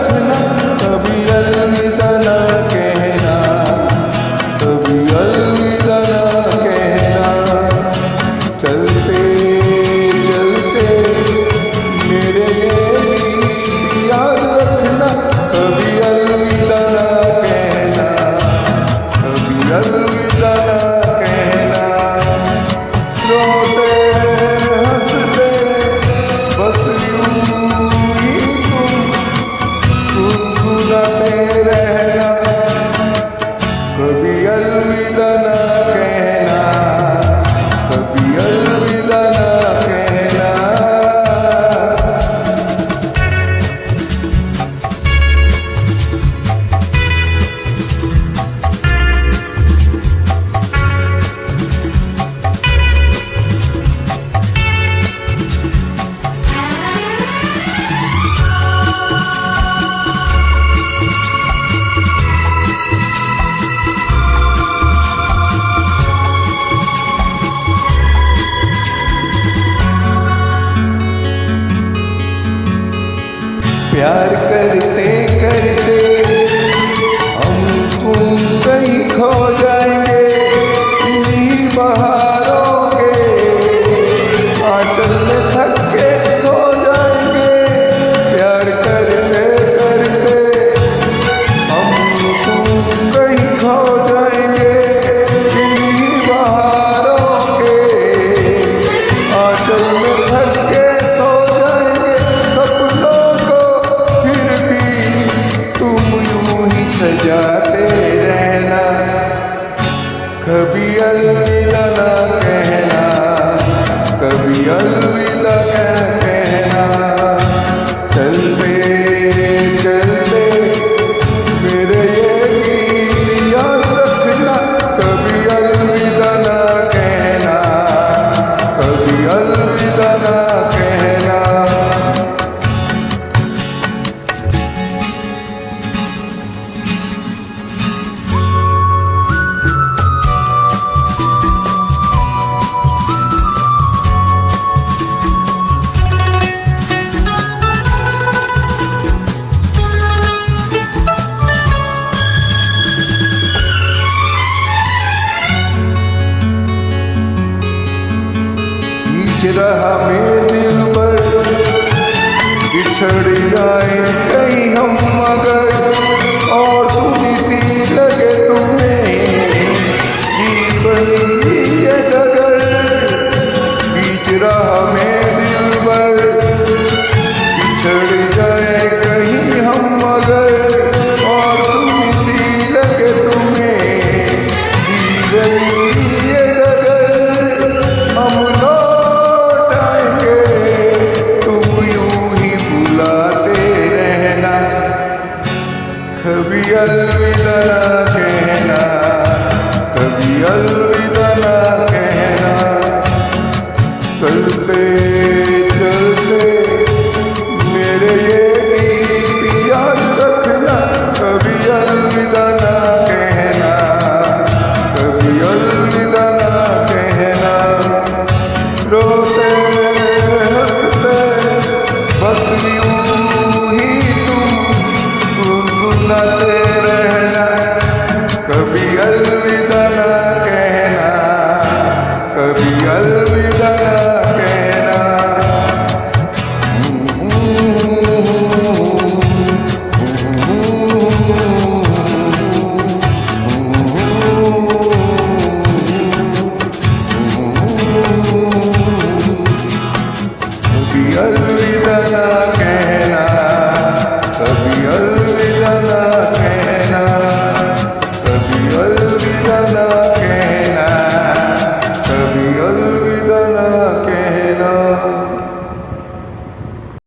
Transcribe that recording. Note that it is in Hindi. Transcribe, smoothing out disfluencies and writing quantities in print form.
रखना, कभी अलविदा ना कहना, कभी अलविदा ना कहना। चलते चलते मेरे ये गीत याद रखना, कभी अलविदा ना कहना, कभी अलविदा ना कहना। रोते हंसते बस यूं ही तुम गुनगुनाते रहना, कभी अलविदा ना कहना, कभी अलविदा ना कहना। प्यार करते करते हम तुम कहीं खो जाएंगे, इन्हीं बहारों के आंचल में थक के सो जाएंगे। प्यार करते करते हम तुम कहीं खो जाएंगे, इन्हीं बहारों के आंचल में थक के सो जाएंगे। सपनों को फिर भी तुम यूं ही सजाते रहना, कभी अलविदा ना कहना, कभी अलविदा ना कहना। चलते चलते मेरे ये गीत याद रखना, कभी अलविदा ना कहना, कभी अलविदा ना कहना। रहा में दिल पर बिछड़ जाए कहीं हम मगर, और सुनी सी लगे तुम्हें जीवन की ये डगर। बीच राह में दिल पर बिछड़ जाए कहीं हम मगर, और सुनी सी लगे तुम्हें जीवन की ये डगर। हम कभी अलविदा ना कहना, कभी अलविदा